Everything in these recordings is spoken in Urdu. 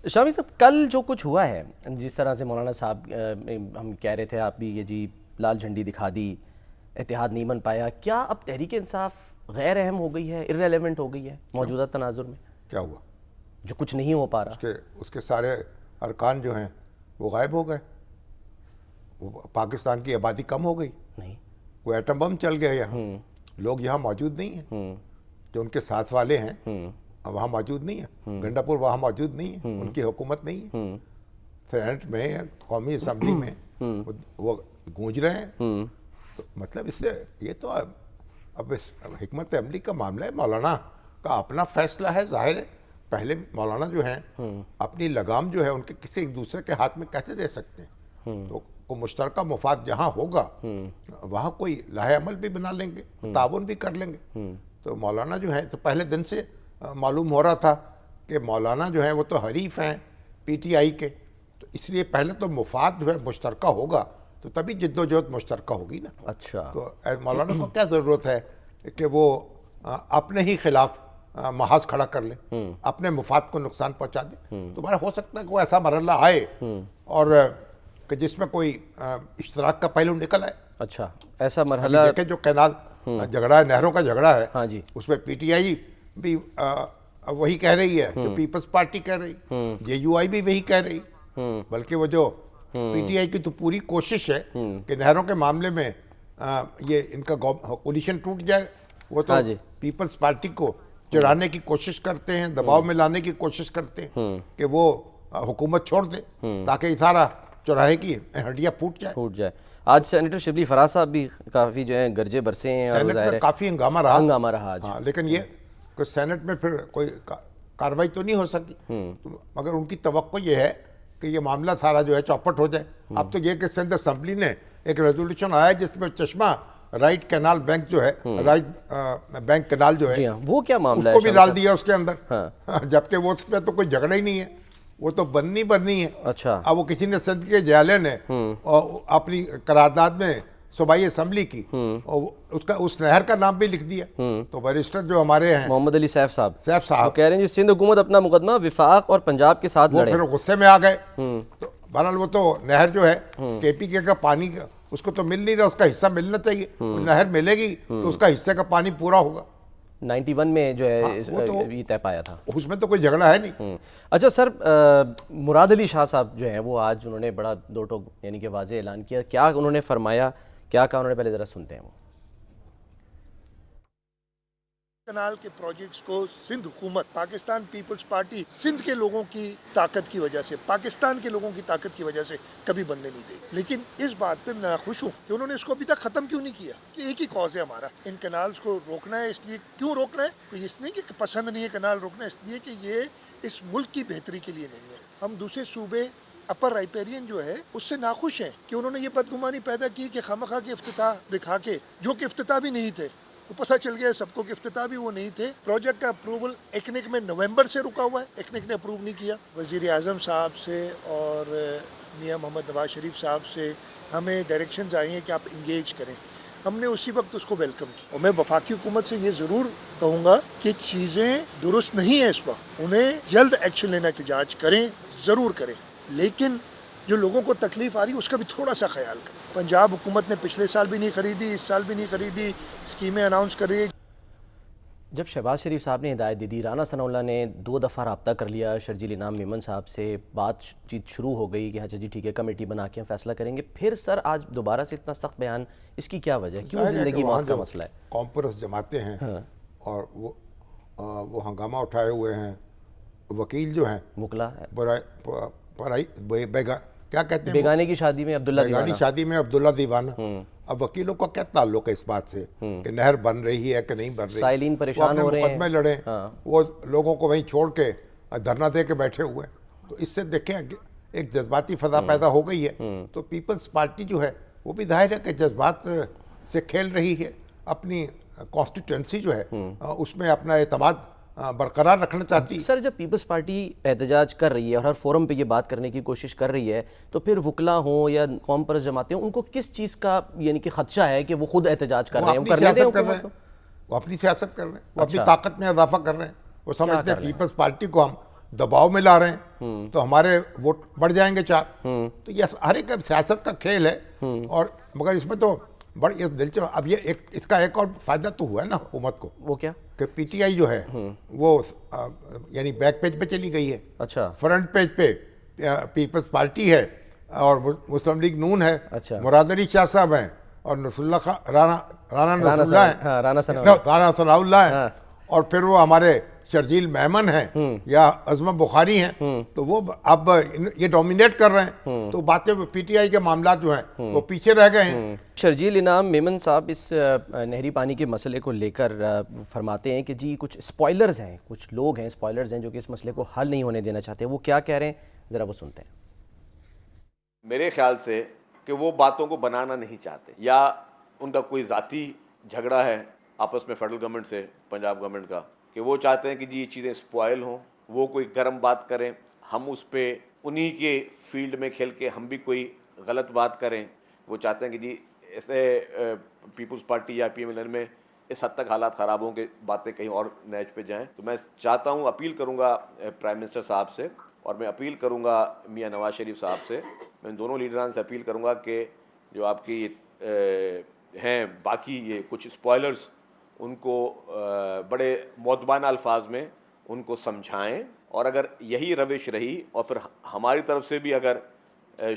شامی صاحب کل جو کچھ ہوا ہے، جس طرح سے مولانا صاحب ہم کہہ رہے تھے آپ بھی یہ جی لال جھنڈی دکھا دی، اتحاد نہیں بن پایا، کیا اب تحریک انصاف غیر اہم ہو گئی ہے، ارریلیونٹ ہو گئی ہے موجودہ تناظر میں؟ کیا ہوا؟ جو کچھ نہیں ہو پا رہا اس کے سارے ارکان جو ہیں وہ غائب ہو گئے. وہ پاکستان کی آبادی کم ہو گئی، نہیں. وہ ایٹم بم چل گیا یہاں، لوگ یہاں موجود نہیں ہیں جو ان کے ساتھ والے ہیں وہاں موجود نہیں ہیں. گنڈا پور وہاں موجود نہیں ہے، ان کی حکومت نہیں ہے. سینٹ میں قومی اسمبلی میں وہ گونج رہے ہیں. تو مطلب اس سے یہ تو اب حکمت عملی کا معاملہ ہے. مولانا کا اپنا فیصلہ ہے، ظاہر ہے. پہلے مولانا جو ہیں اپنی لگام جو ہے ان کے کسی ایک دوسرے کے ہاتھ میں کیسے دے سکتے ہیں؟ تو مشترکہ مفاد جہاں ہوگا وہاں کوئی لاہ عمل بھی بنا لیں گے، تعاون بھی کر لیں گے. تو مولانا جو ہے تو پہلے دن سے معلوم ہو رہا تھا کہ مولانا جو ہیں وہ تو حریف ہیں پی ٹی آئی کے، تو اس لیے پہلے تو مفاد جو ہے مشترکہ ہوگا تو تبھی جد و جہد مشترکہ ہوگی نا. اچھا، تو مولانا کو کیا ضرورت ہے کہ وہ اپنے ہی خلاف محاذ کھڑا کر لیں، اپنے مفاد کو نقصان پہنچا دیں؟ تو ہو سکتا ہے کہ وہ ایسا مرحلہ آئے اور کہ جس میں کوئی اشتراک کا پہلو نکل آئے. اچھا ایسا مرحلہ دیکھیں جو کینال جھگڑا ہے، نہروں کا جھگڑا ہے، ہاں جی، اس میں پی ٹی آئی بھی وہی کہہ رہی ہے جو پیپلز پارٹی کہہ رہی، جے یو آئی بھی وہی کہہ رہی. بلکہ وہ جو پی ٹی آئی کی تو پوری کوشش ہے کہ نہروں کے معاملے میں یہ ان کا کولیشن ٹوٹ جائے. وہ تو پیپلز پارٹی کو چڑھانے کی کوشش کرتے ہیں، دباؤ میں لانے کی کوشش کرتے ہیں کہ وہ حکومت چھوڑ دے تاکہ یہ سارا چوراہے کی ہڈیاں پھوٹ جائے. آج سینیٹر شبلی فراز صاحب بھی کافی جو ہیں گرجے برسے ہیں، سینٹ میں کافی ہنگامہ رہا آج. لیکن یہ کہ سینٹ میں پھر کوئی کاروائی تو نہیں ہو سکی، مگر ان کی توقع یہ ہے کہ یہ معاملہ سارا جو ہے چوپٹ ہو جائے. اب تو یہ کہ سندھ اسمبلی نے ایک ریزولوشن آیا جس میں چشمہ رائٹ کینال بینک جو ہے، رائٹ بینک کینال جو ہے، وہ کیا معاملہ ہے، اس کو بھی ڈال دیا اس کے اندر، جبکہ وہ اس پہ تو کوئی جھگڑا ہی نہیں ہے، وہ تو بننی ہے. اچھا، اب وہ کسی نے سندھ کے جیالے نے اپنی قرارداد میں صوبائی اسمبلی کی اس نہر کا نام بھی لکھ دیا. تو بیرسٹر جو ہمارے ہیں محمد علی سیف صاحب وہ کہہ رہے ہیں جی سندھ حکومت اپنا مقدمہ وفاق اور پنجاب کے ساتھ لڑے. پھر غصے میں آ گئے. تو بہرحال وہ تو نہر جو ہے کے پی کے کا پانی اس کو تو مل نہیں رہا، اس کا حصہ ملنا چاہیے. نہر ملے گی تو اس کا حصے کا پانی پورا ہوگا. 91 میں جو ہے یہ طے پایا تھا، اس میں تو کوئی جھگڑا ہے نہیں. اچھا سر، مراد علی شاہ صاحب جو ہیں وہ آج انہوں نے بڑا دو ٹوک یعنی کہ واضح اعلان کیا. کیا انہوں نے فرمایا، کیا کہا انہوں نے، پہلے ذرا سنتے ہیں. وہ کنال کے پروجیکٹس کو سندھ حکومت، پاکستان پیپلز پارٹی سندھ کے لوگوں کی طاقت کی وجہ سے، پاکستان کے لوگوں کی طاقت کی وجہ سے کبھی بننے نہیں دے. لیکن اس بات پہ میں خوش ہوں کہ انہوں نے اس کو ابھی تک ختم کیوں نہیں کیا. کہ ایک ہی کاز ہے ہمارا، ان کنالز کو روکنا ہے. اس لیے کیوں روکنا ہے؟ کوئی اس نہیں کہ پسند نہیں ہے کنال روکنا، اس لیے کہ یہ اس ملک کی بہتری کے لیے نہیں ہے. ہم دوسرے صوبے اپر رائپیرین جو ہے اس سے ناخوش ہیں کہ انہوں نے یہ بدگمانی پیدا کی کہ خامخواہ کے افتتاح دکھا کے، جو کہ افتتاح بھی نہیں تھے، وہ پتہ چل گیا سب کو کہ افتتاح بھی وہ نہیں تھے. پروجیکٹ کا اپروول ایکنک میں نومبر سے رکا ہوا ہے، ایکنک نے اپروو نہیں کیا. وزیر اعظم صاحب سے اور میاں محمد نواز شریف صاحب سے ہمیں ڈائریکشنز آئی ہیں کہ آپ انگیج کریں. ہم نے اسی وقت اس کو ویلکم کیا. اور میں وفاقی حکومت سے یہ ضرور کہوں گا کہ چیزیں درست نہیں ہیں اس وقت، انہیں جلد ایکشن لینا، احتجاج کریں، ضرور کریں، لیکن جو لوگوں کو تکلیف آ رہی ہے اس کا بھی تھوڑا سا خیال کریں. پنجاب حکومت نے پچھلے سال بھی نہیں خریدی، اس سال بھی نہیں خریدی، اسکیمیں اناؤنس کر رہی ہے. جب شہباز شریف صاحب نے ہدایت دی، رانا ثناء اللہ نے 2 دفعہ رابطہ کر لیا شرجیل انعام میمن صاحب سے، بات چیت شروع ہو گئی کہ اچھا جی ٹھیک ہے کمیٹی بنا کے ہم فیصلہ کریں گے. پھر سر آج دوبارہ سے اتنا سخت بیان، اس کی کیا وجہ ہے؟ کیوں زندگی موت کا مسئلہ ہے؟ کانفرنس جماتے ہیں اور وہ ہنگامہ اٹھائے ہوئے ہیں. وکیل جو ہیں وکلا کیا کہتے ہیں، بیگانے کی شادی میں عبداللہ دیوانہ، بیگانی شادی میں عبداللہ دیوانہ. اب وکیلوں کا کیا تعلق ہے اس بات سے کہ نہر بن رہی ہے کہ نہیں بن رہی؟ سائلین پریشان ہو رہے ہیں، مقدمے لڑیں، وہ لوگوں کو وہیں چھوڑ کے دھرنا دے کے بیٹھے ہوئے ہیں. تو اس سے دیکھیں ایک جذباتی فضا پیدا ہو گئی ہے. تو پیپلز پارٹی جو ہے وہ بھی ظاہر ہے کہ جذبات سے کھیل رہی ہے. اپنی کانسٹیٹوئنسی جو ہے اس میں اپنا اعتماد برقرار رکھنا چاہتی ہے. سر جب پیپلز پارٹی احتجاج کر رہی ہے اور ہر فورم پہ یہ بات کرنے کی کوشش کر رہی ہے، تو پھر وکلا ہوں یا قوم پرست جماعتیں ہوں، ان کو کس چیز کا یعنی کہ خدشہ ہے کہ وہ خود احتجاج کر رہے ہیں؟ وہ اپنی سیاست کر رہے ہیں، وہ اپنی طاقت میں اضافہ کر رہے ہیں. وہ سمجھتے ہیں پیپلز پارٹی کو ہم دباؤ میں لا رہے ہیں تو ہمارے ووٹ بڑھ جائیں گے 4. تو یہ ہر ایک سیاست کا کھیل ہے. اور مگر اس میں تو بڑی دلچسپ اب یہ اس کا ایک اور فائدہ تو ہوا ہے نا حکومت کو. وہ کیا کہ پی ٹی آئی جو ہے وہ یعنی بیک پیج پہ چلی گئی ہے. اچھا فرنٹ پیج پہ پیپلز پارٹی ہے اور مسلم لیگ نون ہے. اچھا. مراد علی شاہ صاحب ہیں اور نصر اللہ خان رانا نصر اللہ ہیں. رانا ثناء اللہ ہیں. اور پھر وہ ہمارے شرجیل میمن ہیں یا عظمت بخاری ہیں. تو وہ اب یہ ڈومینیٹ کر رہے ہیں. تو باتیں پی ٹی آئی کے معاملات جو ہیں وہ پیچھے رہ گئے ہیں. شرجیل انعام میمن صاحب اس نہری پانی کے مسئلے کو لے کر فرماتے ہیں کہ جی کچھ اسپوائلرز ہیں, کچھ لوگ ہیں اسپوائلرز ہیں جو کہ اس مسئلے کو حل نہیں ہونے دینا چاہتے. وہ کیا کہہ رہے ہیں ذرا وہ سنتے ہیں. میرے خیال سے کہ وہ باتوں کو بنانا نہیں چاہتے, یا ان کا کوئی ذاتی جھگڑا ہے آپس میں فیڈرل گورنمنٹ سے, پنجاب گورنمنٹ کا, کہ وہ چاہتے ہیں کہ جی یہ چیزیں اسپوائل ہوں, وہ کوئی گرم بات کریں, ہم اس پہ انہی کے فیلڈ میں کھیل کے ہم بھی کوئی غلط بات کریں. وہ چاہتے ہیں کہ جی ایسے پیپلز پارٹی یا پی ایم ایل این میں اس حد تک حالات خراب ہوں کہ باتیں کہیں اور نیچ پہ جائیں. تو میں چاہتا ہوں, اپیل کروں گا پرائم منسٹر صاحب سے, اور میں اپیل کروں گا میاں نواز شریف صاحب سے, میں ان دونوں لیڈران سے اپیل کروں گا کہ جو آپ کی ہیں باقی یہ کچھ اسپوائلرز, ان کو بڑے مؤدبانہ الفاظ میں ان کو سمجھائیں. اور اگر یہی روش رہی اور پھر ہماری طرف سے بھی اگر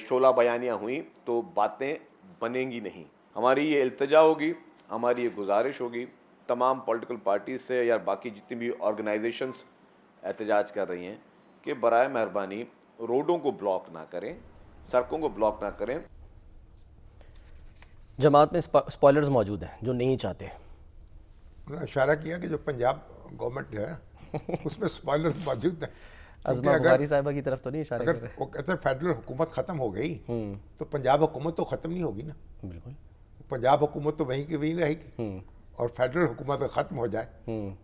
شعلہ بیانیاں ہوئیں تو باتیں بنیں گی نہیں. ہماری یہ التجا ہوگی, ہماری یہ گزارش ہوگی تمام پولیٹیکل پارٹیز سے یا باقی جتنی بھی آرگنائزیشنز احتجاج کر رہی ہیں کہ برائے مہربانی روڈوں کو بلاک نہ کریں, سڑکوں کو بلاک نہ کریں. جماعت میں اسپوائلرز موجود ہیں جو نہیں چاہتے. انہوں نے اشارہ کیا کہ جو پنجاب گورنمنٹ جو ہے اس میں اسپوائلرز موجود ہیں. عظمہ بخاری صاحبہ کی طرف تو نہیں اشارہ کر رہے. وہ کہتے ہیں فیڈرل حکومت ختم ہو گئی تو پنجاب حکومت تو ختم نہیں ہوگی نا. بالکل. پنجاب حکومت تو وہیں کی وہیں رہے گی, اور فیڈرل حکومت ختم ہو جائے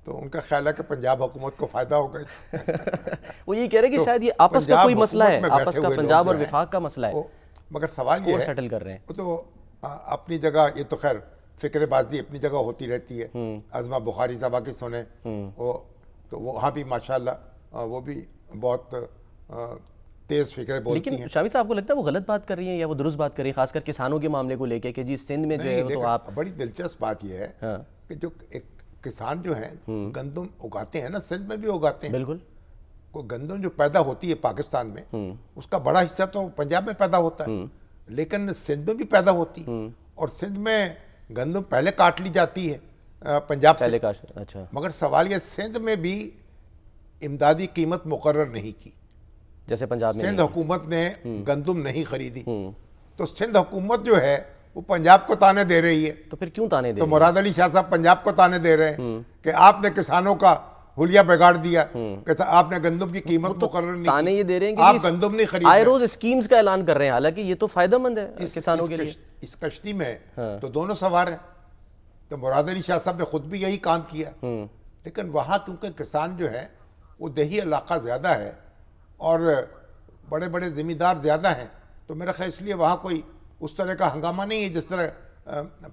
تو ان کا خیال ہے کہ پنجاب حکومت کو فائدہ ہوگا اس سے. وہ یہ کہہ رہے ہیں کہ شاید یہ آپس کا کوئی مسئلہ ہے, آپس کا پنجاب اور وفاق کا مسئلہ ہے, مگر سوال یہ ہے سیٹل کر رہے ہیں. وہ تو اپنی جگہ, یہ تو خیر فکر بازی اپنی جگہ ہوتی رہتی ہے. عظمہ بخاری صاحبہ کی سنیں, وہ تو وہاں بھی ماشاءاللہ وہ بھی بہت تیز فکریں بولتی ہیں. لیکن شامی صاحب کو لگتا ہے وہ غلط بات کر رہی ہیں یا وہ درست بات کر رہی ہیں, خاص کر کسانوں کے معاملے کو لے کے کہ جی سندھ میں جو ہے تو آپ. بڑی دلچسپ بات یہ ہے کہ جو ایک کسان جو ہیں گندم اگاتے ہیں نا, سندھ میں بھی اگاتے ہیں. بالکل. کو گندم جو پیدا ہوتی ہے پاکستان میں اس کا بڑا حصہ تو پنجاب میں پیدا ہوتا ہے, لیکن سندھ میں بھی پیدا ہوتی ہے. اور سندھ میں گندم پہلے کاٹ لی جاتی ہے پنجاب سے. اچھا. مگر سوال یہ سندھ میں بھی امدادی قیمت مقرر نہیں کی, جیسے پنجاب میں سندھ حکومت نے گندم نہیں خریدی. تو سندھ حکومت جو ہے وہ پنجاب کو تانے دے رہی ہے. تو پھر کیوں تانے دے؟ تو مراد علی شاہ صاحب پنجاب کو تانے دے رہے ہیں کہ آپ نے کسانوں کا حلیہ بگاڑ دیا, کہ آپ نے گندم کی قیمت مقرر نہیں کی. تانے یہ دے رہے ہیں کہ آپ گندم نہیں خرید رہے. آئے روز اسکیمز کا اعلان کر رہے ہیں, حالانکہ یہ تو فائدہ مند ہے کسانوں کے لیے. اس کشتی میں تو دونوں سوار ہیں. تو مراد علی شاہ صاحب نے خود بھی یہی کام کیا, لیکن وہاں کیونکہ کسان جو ہے وہ دیہی علاقہ زیادہ ہے اور بڑے بڑے زمیندار زیادہ ہیں, تو میرا خیال اس لیے وہاں کوئی اس طرح کا ہنگامہ نہیں ہے جس طرح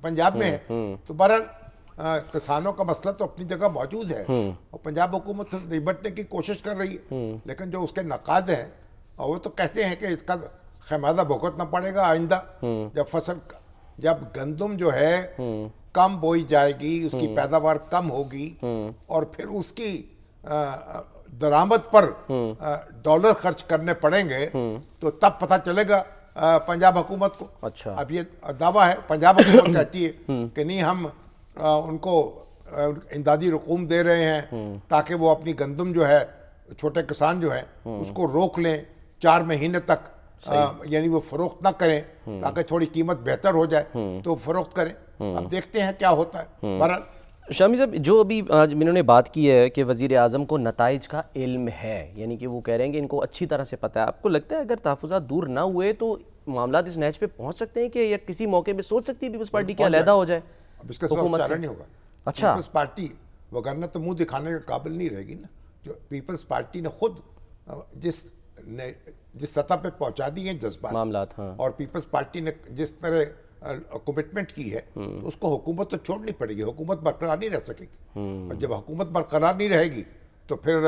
پنجاب میں ہے. تو بہرحال کسانوں کا مسئلہ تو اپنی جگہ موجود ہے اور پنجاب حکومت نمٹنے کی کوشش کر رہی ہے, لیکن جو اس کے نقاد ہیں وہ تو کہتے ہیں کہ اس کا خمیازہ بھگتنا پڑے گا آئندہ, جب گندم جو ہے کم بوئی جائے گی, اس کی پیداوار کم ہوگی اور پھر اس کی درآمد پر ڈالر خرچ کرنے پڑیں گے تو تب پتہ چلے گا پنجاب حکومت کو. اچھا. اب یہ دعویٰ ہے کہ حکومت کہتی ہے کہ نہیں ہم ان کو امدادی رقوم دے رہے ہیں تاکہ وہ اپنی گندم جو ہے چھوٹے کسان جو ہیں اس کو روک لیں 4 مہینے تک, یعنی وہ فروخت نہ کریں تاکہ تھوڑی قیمت بہتر ہو جائے تو فروخت کریں. اب دیکھتے ہیں کیا ہوتا ہے. بہرحال شامی صاحب جو ابھی آج انہوں نے بات کی ہے کہ وزیر اعظم کو نتائج کا علم ہے, یعنی کہ وہ کہہ رہے ہیں کہ ان کو اچھی طرح سے پتہ ہے. آپ کو لگتا ہے اگر تحفظات دور نہ ہوئے تو معاملات اس نیچ پہ پہنچ سکتے ہیں کہ یا کسی موقع پہ سوچ سکتی ہے پیپلز پارٹی کہ علیحدہ ہو جائے اب اس کا حکومت سے؟ نہیں ہوگا. اچھا. پیپلز پارٹی وگرنہ تو منہ دکھانے کے قابل نہیں رہے گی نا. جو پیپلز پارٹی نے خود جس سطح پہ پہنچا دی ہیں جذبات معاملات, اور پیپلز پارٹی نے جس طرح کمٹمنٹ کی ہے تو اس کو حکومت تو چھوڑنی پڑے گی, حکومت برقرار نہیں رہ سکے گی. اور جب حکومت برقرار نہیں رہے گی تو پھر